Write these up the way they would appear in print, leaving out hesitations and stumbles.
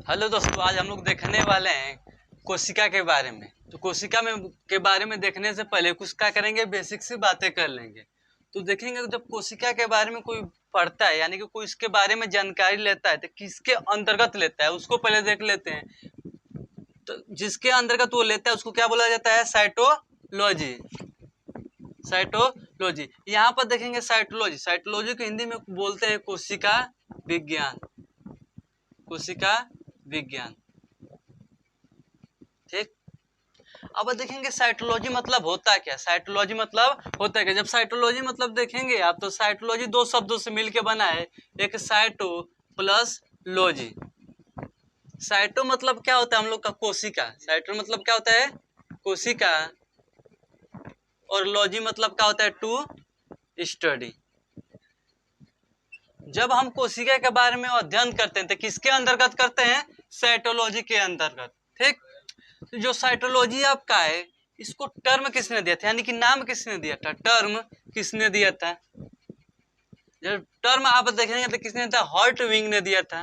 Hello दोस्तों, आज हम लोग देखने वाले हैं कोशिका के बारे में। तो कोशिका में के बारे में देखने से पहले कुछ क्या करेंगे, बेसिक सी बातें कर लेंगे। तो देखेंगे जब कोशिका के बारे में कोई पढ़ता है, यानी कि कोई इसके बारे में जानकारी लेता है, तो किसके अंतर्गत लेता है उसको पहले देख लेते हैं। तो जिसके अंतर्गत वो लेता है उसको क्या बोला जाता है? साइटोलॉजी। साइटोलॉजी यहाँ पर देखेंगे। साइटोलॉजी साइटोलॉजी को हिंदी में बोलते हैं कोशिका विज्ञान। कोशिका विज्ञान, ठीक। अब देखेंगे साइटोलॉजी मतलब होता क्या। साइटोलॉजी मतलब होता क्या, जब साइटोलॉजी मतलब देखेंगे आप, तो साइटोलॉजी दो शब्दों से मिलकर बना है, एक साइटो प्लस लॉजी। साइटो मतलब क्या होता है हम लोग का? कोशिका। साइटो मतलब क्या होता है? कोशिका। और लॉजी मतलब क्या होता है? To study. जब हम कोशिका के बारे में अध्ययन करते हैं तो किसके अंतर्गत करते हैं? साइटोलॉजी के अंतर्गत, ठीक। तो जो साइटोलॉजी आपका है, इसको टर्म किसने दिया था, यानी कि नाम किसने दिया था? टर्म किसने दिया था? जब टर्म आप देखेंगे तो किसने दिया था? हर्ट विंग ने दिया था।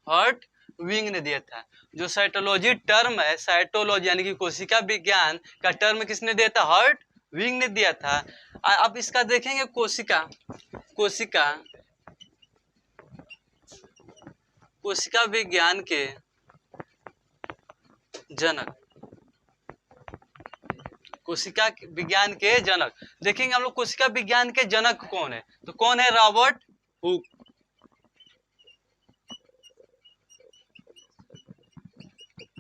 हर्ट विंग ने दिया था। जो साइटोलॉजी टर्म है, साइटोलॉजी यानी कि कोशिका विज्ञान का टर्म किसने दिया था? हर्ट विंग ने दिया था। अब इसका देखेंगे कोशिका। कोशिका कोशिका विज्ञान के जनक। कोशिका विज्ञान के जनक देखेंगे हम लोग। कोशिका विज्ञान के जनक कौन है? तो कौन है? Robert Hooke.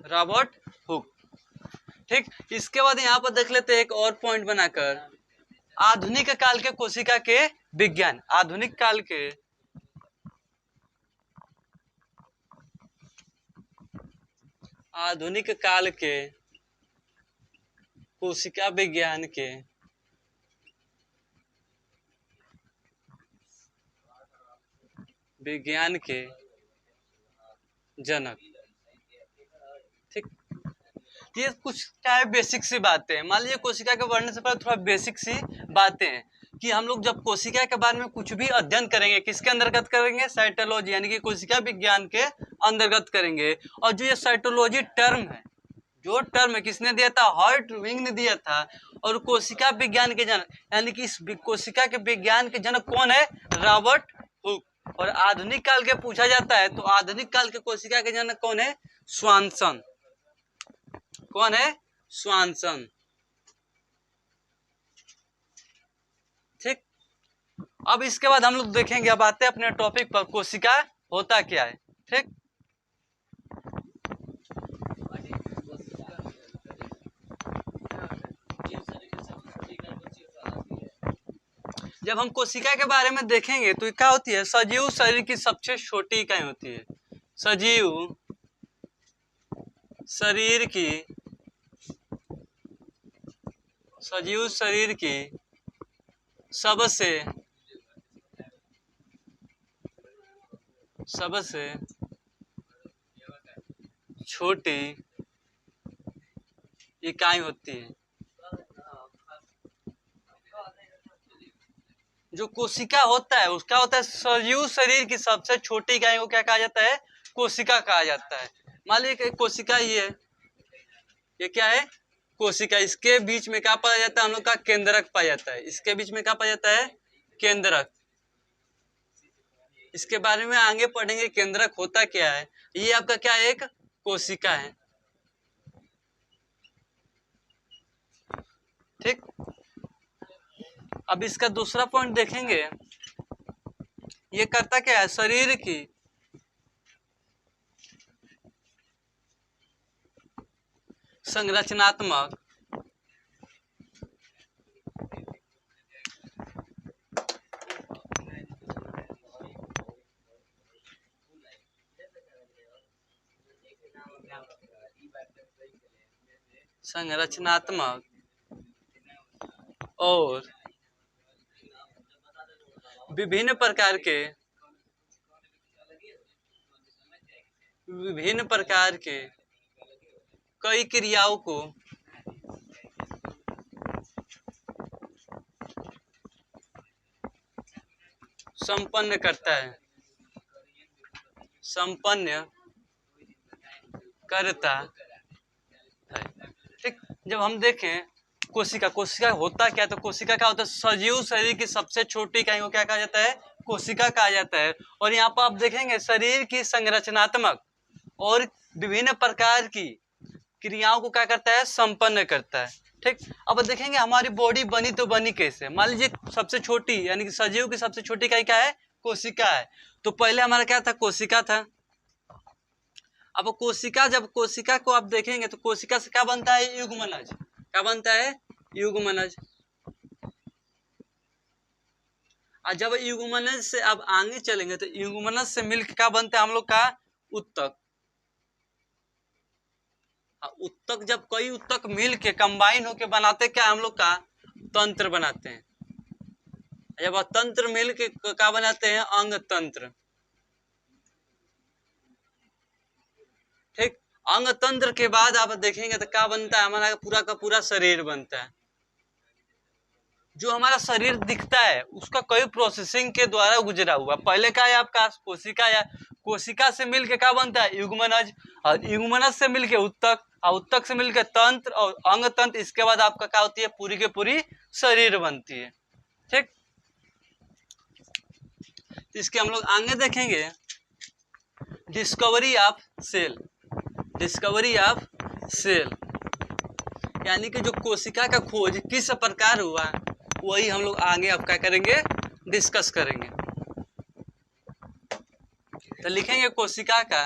रॉबर्ट हुक, ठीक। इसके बाद यहाँ पर देख लेते हैं एक और पॉइंट बनाकर, आधुनिक काल के कोशिका के विज्ञान। आधुनिक काल के आधुनिक काल के कोशिका विज्ञान के जनक, ठीक। ये कुछ क्या है, बेसिक सी बातें हैं। मान लीजिए कोशिका के वर्णन से पहले थोड़ा बेसिक सी बातें हैं कि हम लोग जब कोशिका के बारे में कुछ भी अध्ययन करेंगे, किसके अंतर्गत करेंगे? साइटोलॉजी यानी कि कोशिका विज्ञान के अंतर्गत करेंगे। और जो ये साइटोलॉजी टर्म है, जो टर्म किसने दिया था? हर्ट विंग ने दिया था। और कोशिका विज्ञान के जनक यानी कि इस कोशिका के विज्ञान के जनक कौन है? Robert Hooke. और आधुनिक काल के पूछा जाता है तो आधुनिक काल के कोशिका के जनक कौन है? स्वानसन। कौन है? स्वानसन, ठीक। अब इसके बाद हम लोग देखेंगे, अब आते हैं अपने टॉपिक पर, कोशिका होता क्या है, ठीक। जब हम कोशिका के बारे में देखेंगे तो क्या होती है? सजीव शरीर की सबसे छोटी इकाई होती है। सजीव शरीर की सजीव शरीर की सबसे छोटी इकाई होती है। जो कोशिका होता है उसका होता है सजीव शरीर की सबसे छोटी इकाई को क्या कहा जाता है? कोशिका कहा जाता है। मान लीजिए कोशिका ये क्या है? कोशिका। इसके बीच में क्या पाया जाता है? हम लोग का केंद्रक पाया जाता है। इसके बीच में क्या पाया जाता है? केंद्रक। इसके बारे में आगे पढ़ेंगे, केंद्रक होता क्या है। ये आपका क्या है? एक कोशिका है, ठीक। अब इसका दूसरा पॉइंट देखेंगे, ये करता क्या है? शरीर की संरचनात्मक और विभिन्न प्रकार के कई क्रियाओं को संपन्न करता है। संपन्न करता है। ठीक, जब हम देखें कोशिका, कोशिका होता क्या, तो कोशिका क्या होता है, सजीव शरीर की सबसे छोटी इकाई को क्या कहा जाता है, कोशिका कहा जाता है। और यहाँ पर आप देखेंगे शरीर की संरचनात्मक और विभिन्न प्रकार की क्रियाओं को क्या करता है, संपन्न करता है। ठीक, अब देखेंगे हमारी बॉडी बनी तो बनी कैसे। मान लीजिए सबसे छोटी यानी कि सजीव की सबसे छोटी इकाई क्या है, कोशिका है। तो पहले हमारा क्या था, कोशिका था। अब कोशिका, जब कोशिका को आप देखेंगे तो कोशिका से क्या बनता है, युग्मनज। क्या बनता है, युग्मनज। और जब युग्मनज से अब आगे चलेंगे तो युग्मनज से मिलकर क्या बनता है हम लोग का, उत्तक। उत्तक, जब कई उत्तक मिल के कंबाइन होके बनाते क्या हम लोग का, तंत्र बनाते हैं। जब तंत्र मिल के क्या बनाते हैं, अंग तंत्र। ठीक, अंग तंत्र के बाद आप देखेंगे तो क्या बनता है, हमारा पूरा का पूरा शरीर बनता है। जो हमारा शरीर दिखता है उसका कई प्रोसेसिंग के द्वारा गुजरा हुआ। पहले क्या है आपका, कोशिका, या कोशिका से मिलके क्या बनता है, युग्मनज। और युग्मनज से मिलके उत्तक, और उत्तक से मिलके तंत्र और अंग तंत्र। इसके बाद आपका क्या होती है, पूरी के पूरी शरीर बनती है। ठीक, इसके हम लोग आगे देखेंगे discovery of cell. Discovery of cell यानी कि जो कोशिका का खोज किस प्रकार हुआ, वही हम लोग आगे अब क्या करेंगे, डिस्कस करेंगे। तो लिखेंगे कोशिका का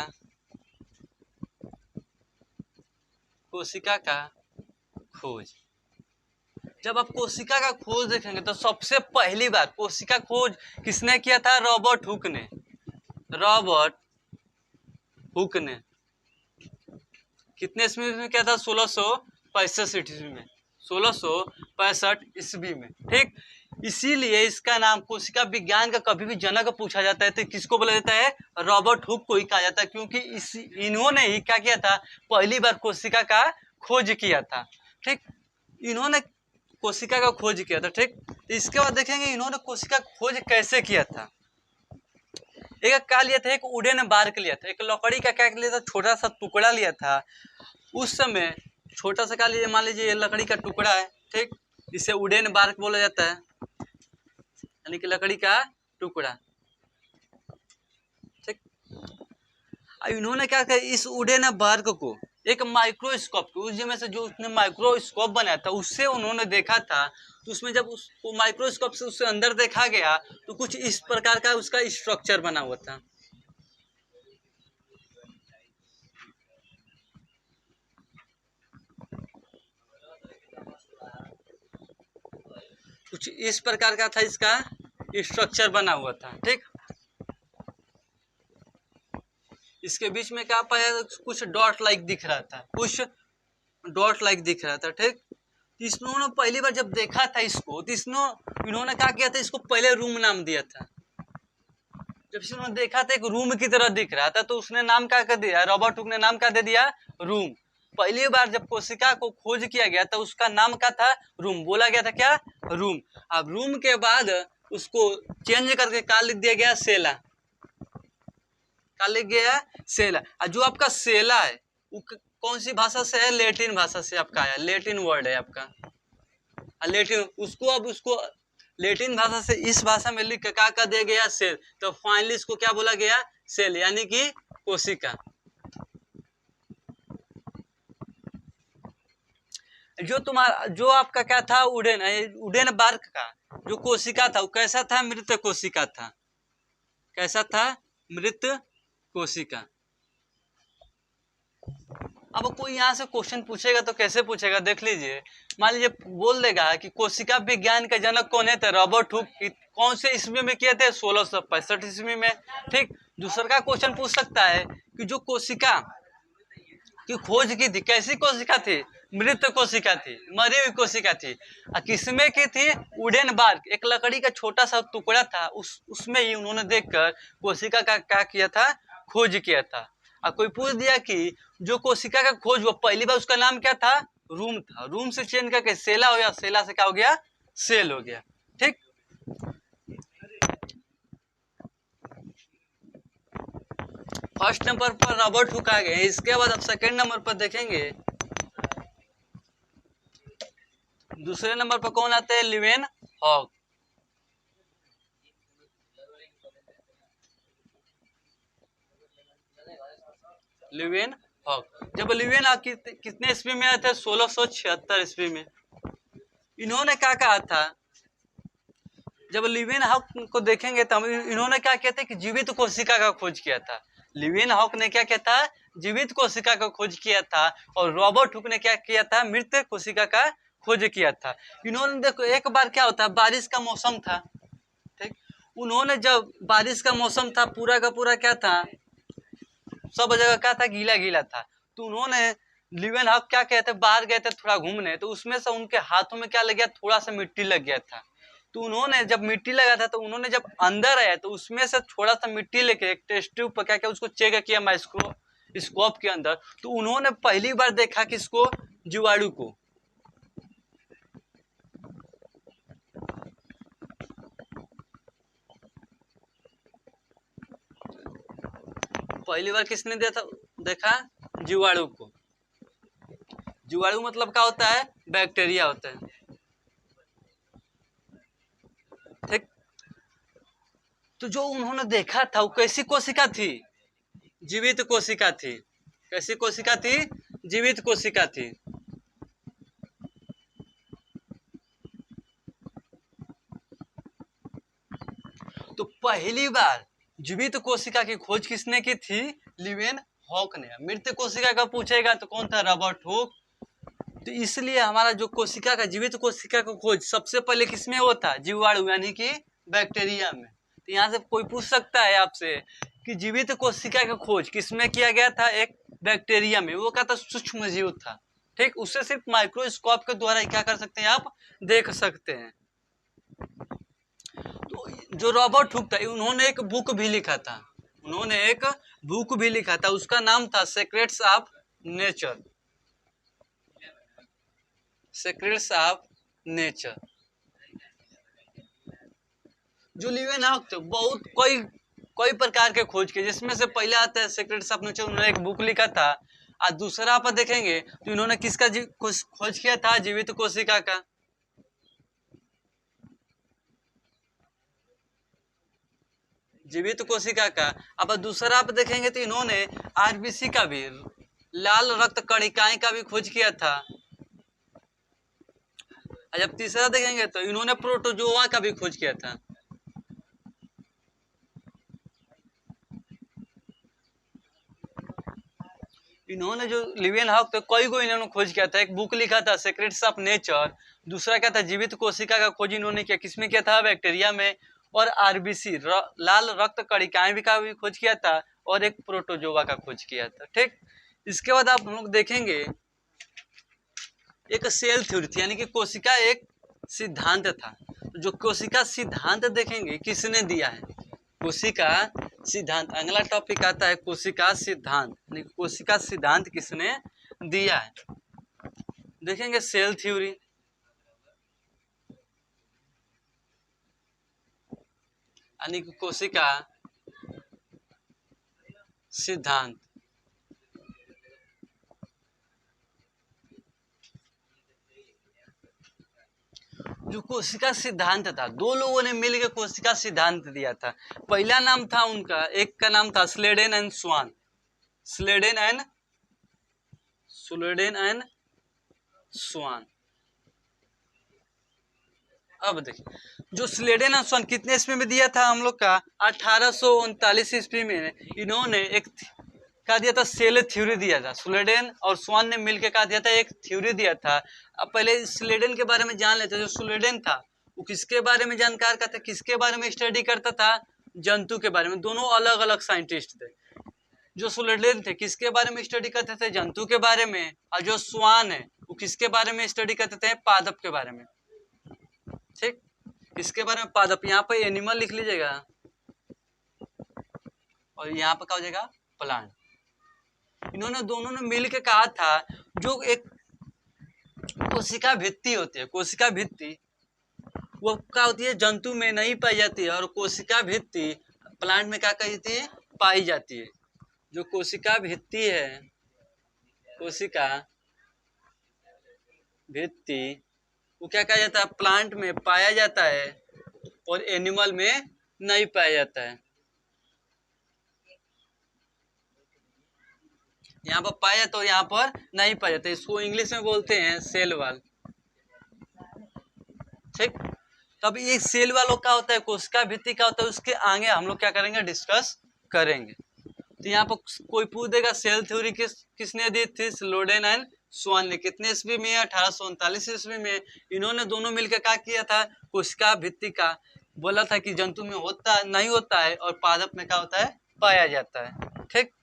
खोज। जब आप कोशिका का खोज देखेंगे तो सबसे पहली बार कोशिका खोज किसने किया था, रॉबर्ट हुक ने। रॉबर्ट हुक ने कितने ईस्वी में किया था, 1665 ईस्वी में। 1665 ईस्वी में। ठीक, इसीलिए इसका नाम कोशिका विज्ञान का कभी भी जनक पूछा जाता है तो किसको बोला जाता है, रॉबर्ट हुक को ही कहा जाता है, क्योंकि इन्होंने ही क्या किया था, पहली बार कोशिका का खोज किया था। ठीक, इन्होंने कोशिका का खोज किया था। ठीक, इसके बाद देखेंगे इन्होंने कोशिका खोज कैसे किया था। एक क्या लिया था, एक वुडन बार्क लिया था, एक लकड़ी का क्या लिया था, छोटा सा टुकड़ा लिया था। उस समय छोटा सा क्या लिया, मान लीजिए ये लकड़ी का टुकड़ा है। ठीक, इसे वुडन बार्क बोला जाता है, यानी कि लकड़ी का टुकड़ा। ठीक, इन्होंने क्या किया, इस वुडन बार्क को एक माइक्रोस्कोप, उस समय से जो उसने माइक्रोस्कोप बनाया था उससे उन्होंने देखा था। तो उसमें जब उसको माइक्रोस्कोप से उससे अंदर देखा गया तो कुछ इस प्रकार का उसका स्ट्रक्चर बना हुआ था। कुछ इस प्रकार का था इसका स्ट्रक्चर बना हुआ था। ठीक, इसके बीच में क्या पाया, कुछ डॉट लाइक दिख रहा था, कुछ डॉट लाइक दिख रहा था। ठीक, इन्होंने पहली बार जब देखा था इसको तो इन्होंने क्या किया था, इसको पहले रूम नाम दिया था। जब इन्होंने देखा था एक रूम की तरह दिख रहा था तो उसने नाम क्या कर दिया, रॉबर्ट हुक ने नाम क्या दे दिया, रूम। पहली बार जब कोशिका को खोज किया गया था उसका नाम क्या था, रूम। बोला गया था क्या, रूम। अब रूम के बाद उसको चेंज करके क्या लिख दिया गया, सेला। क्या लिख गया, सेला। और जो आपका सेला है वो कौन सी भाषा से है, लैटिन भाषा से आपका आया, लैटिन वर्ड है आपका लैटिन। उसको अब उसको लैटिन भाषा से इस भाषा में लिख के क्या कर दिया गया, सेल। तो फाइनली इसको क्या बोला गया, सेल, यानी कि कोशिका। जो आपका क्या था, वुडन बार्क का जो कोशिका था वो कैसा था, मृत कोशिका था। कैसा था, मृत कोशिका। अब कोई यहाँ से क्वेश्चन पूछेगा तो कैसे पूछेगा, देख लीजिए। मान लीजिए बोल देगा कि कोशिका विज्ञान के जनक कौन है, तो रॉबर्ट हुक। कौन से ईस्वी में किए थे, 1665 ईस्वी में। ठीक, दूसरा का क्वेश्चन पूछ सकता है कि जो कोशिका की खोज की थी, कैसी कोशिका थी, मृत कोशिका थी, मरी हुई कोशिका थी। किसमें की थी, वुडन बार्क, एक लकड़ी का छोटा सा टुकड़ा था, उसमें ही उन्होंने देखकर कोशिका का क्या किया था, खोज किया था। कोई पूछ दिया कि जो कोशिका का खोज हुआ पहली बार उसका नाम क्या था, रूम था। रूम से चेंज करके सेला हो गया, सेला से क्या हो गया, सेल हो गया। ठीक, फर्स्ट नंबर पर रॉबर्ट हुक आ गए। इसके बाद अब सेकेंड नंबर पर देखेंगे, दूसरे नंबर पर कौन आते हैं? लिवेन हॉक। लिवेन हॉक, जब लिवेन हॉक कितने ईस्वी में आए थे? 1676 ईस्वी में। इन्होंने क्या कहा था? जब लिवेन हॉक को देखेंगे तो इन्होंने क्या किया था कि जीवित कोशिका का खोज किया था। लिवेन हॉक ने क्या किया था? जीवित कोशिका का खोज किया था। और रॉबर्ट हुक ने क्या किया था? मृत कोशिका का खोज किया था। इन्होंने देखो, एक बार क्या होता है, बारिश का मौसम था, ठीक, उन्होंने जब बारिश का मौसम था, पूरा का पूरा क्या था, सब जगह क्या था? गीला गीला था। तो उन्होंने लिवेन हॉक क्या कहते, बाहर गए थे थोड़ा घूमने, तो उसमें से उनके हाथों में क्या लग गया? थोड़ा सा मिट्टी लग गया था। तो उन्होंने जब मिट्टी लगा था, तो उन्होंने जब अंदर आया तो उसमें से थोड़ा सा मिट्टी लेके एक टेस्ट ट्यूब पर क्या किया, उसको चेक किया माइक्रोस्कोप के अंदर। तो उन्होंने पहली बार देखा किसको? जीवाणु को। पहली बार किसने देखा? जीवाणु को। जीवाणु मतलब क्या होता है? बैक्टीरिया होता है, ठीक। तो जो उन्होंने देखा था वो कैसी कोशिका थी? जीवित कोशिका थी। कैसी कोशिका थी? जीवित कोशिका थी। तो पहली बार जीवित कोशिका की खोज किसने की थी? लिवेन हॉक ने। मृत कोशिका का पूछेगा तो कौन था? Robert Hooke. तो इसलिए हमारा जो कोशिका का, जीवित कोशिका का खोज सबसे पहले किसमें होता? जीवाणु यानी कि बैक्टीरिया में। तो यहाँ से कोई पूछ सकता है आपसे कि जीवित कोशिका का खोज किसमें किया गया था? एक बैक्टीरिया में। वो क्या था? सूक्ष्म जीव था, ठीक। उससे सिर्फ माइक्रोस्कोप के द्वारा क्या कर सकते हैं? आप देख सकते हैं। तो जो रॉबर्ट हुक था, उन्होंने एक बुक भी लिखा था। उन्होंने एक बुक भी लिखा था, उसका नाम था secrets of nature. Secrets of nature. जो लिवेन हॉक थे, बहुत कई प्रकार के खोज किए, जिसमें से पहले आता है सीक्रेट्स ऑफ नेचर। उन्होंने एक बुक लिखा था। और दूसरा पर देखेंगे तो इन्होंने किसका खोज किया था? जीवित कोशिका का। जीवित कोशिका का। अब दूसरा आप देखेंगे तो इन्होंने आरबीसी का भी, लाल रक्त कणिकाएं का भी खोज किया था। जब तीसरा देखेंगे तो इन्होंने प्रोटोजोआ का भी खोज किया था। इन्होंने जो लिवेन हॉक थे, कई को इन्होंने खोज किया था। एक बुक लिखा था सीक्रेट्स ऑफ नेचर। दूसरा क्या था? जीवित कोशिका का खोज इन्होंने किया। किसमें किया था? बैक्टीरिया में। और आरबीसी, लाल रक्त कणिकाएं भी का भी खोज किया था। और एक प्रोटोजोआ का खोज किया था, ठीक। इसके बाद आप लोग देखेंगे एक सेल थ्योरी थी, यानी कि कोशिका एक सिद्धांत था। जो कोशिका सिद्धांत देखेंगे किसने दिया है? कोशिका सिद्धांत। अगला टॉपिक आता है कोशिका सिद्धांत, यानी कोशिका सिद्धांत किसने दिया है? देखेंगे सेल थ्योरी, यानी कि कोशिका सिद्धांत। जो कोशिका सिद्धांत था, दो लोगों ने मिलकर कोशिका सिद्धांत दिया था। पहला नाम था उनका, एक का नाम था स्लेडेन एंड स्वान। स्लेडेन एंड स्वान। अब देखिए, जो स्लेडेन एंड स्वान कितने ईस्वी में दिया था हम लोग का? 1839 ईस्वी में इन्होंने एक क्या दिया था? सेल थ्योरी दिया था। स्लेडेन और स्वान ने मिलकर क्या दिया था? एक थ्योरी दिया था। अब पहले स्लेडेन के बारे में जान लेते। जो स्लेडेन था वो किसके बारे में जानकार का था? किसके बारे में स्टडी करता था? जंतु के बारे में। दोनों अलग अलग साइंटिस्ट थे। जो स्लेडेन थे किसके बारे में स्टडी करते थे? जंतु के बारे में। और जो स्वान है वो किसके बारे में स्टडी करते थे? पादप के बारे में, ठीक। इसके बारे में पादप, यहाँ पे एनिमल लिख लीजिएगा और यहाँ पे क्या हो जाएगा? प्लांट। इन्होंने दोनों ने मिल के कहा था जो एक कोशिका भित्ति होती है, कोशिका भित्ति वो क्या होती है? जंतु में नहीं पाई जाती है। और कोशिका भित्ति प्लांट में क्या कहती है? पाई जाती है। जो कोशिका भित्ति है, कोशिका भित्ति, वो क्या कहा जाता है, प्लांट में पाया जाता है और एनिमल में नहीं पाया जाता है। यहाँ पर पाया जाता है और यहाँ पर नहीं पाया जाता है। इसको इंग्लिश में बोलते हैं सेल वॉल। ठीक, तब ये सेल वॉल क्या होता है, कोशिका भित्ति क्या होता है, उसके आगे हम लोग क्या करेंगे, डिस्कस करेंगे। तो यहाँ पर कोई पूछ देगा सेल थ्योरी किसने दी थी, स्लोडेन एंड स्वान ने। कितने ईस्वी में, 1839 ईस्वी में। इन्होंने दोनों मिलकर क्या किया था, कोशिका भित्ति का बोला था कि जंतु में होता नहीं होता है और पादप में क्या होता है, पाया जाता है। ठीक,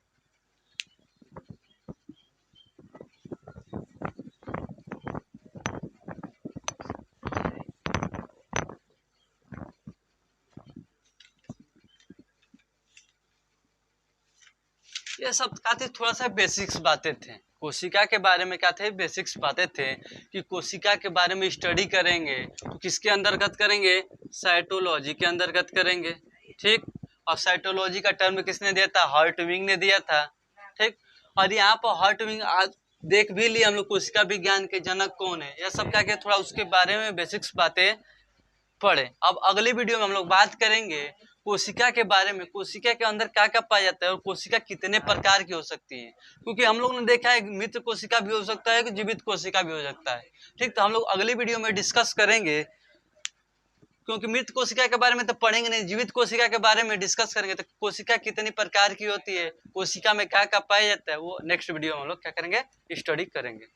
ये सब क्या थे, थोड़ा सा बेसिक्स बातें थे कोशिका के बारे में। क्या थे, बेसिक्स बातें थे कि कोशिका के बारे में स्टडी करेंगे तो किसके अंतर्गत करेंगे, साइटोलॉजी के अंतर्गत करेंगे। ठीक, और साइटोलॉजी का टर्म किसने दिया था, हर्टविग ने दिया था। ठीक, और यहाँ पर हर्टविग आज देख भी लिया हम लोग, कोशिका विज्ञान के जनक कौन है, यह सब क्या क्या थोड़ा उसके बारे में बेसिक्स बातें पढ़े। अब अगली वीडियो में हम लोग बात करेंगे कोशिका के बारे में, कोशिका के अंदर क्या क्या पाया जाता है और कोशिका कितने प्रकार की हो सकती है। क्योंकि हम लोग ने देखा है मृत कोशिका भी हो सकता है, जीवित कोशिका भी हो सकता है। ठीक, तो हम लोग अगली वीडियो में डिस्कस करेंगे, क्योंकि मृत कोशिका के बारे में तो पढ़ेंगे नहीं, जीवित कोशिका के बारे में डिस्कस करेंगे। तो कोशिका कितनी प्रकार की होती है, कोशिका में क्या क्या पाया जाता है, वो नेक्स्ट वीडियो में हम लोग क्या करेंगे, स्टडी करेंगे।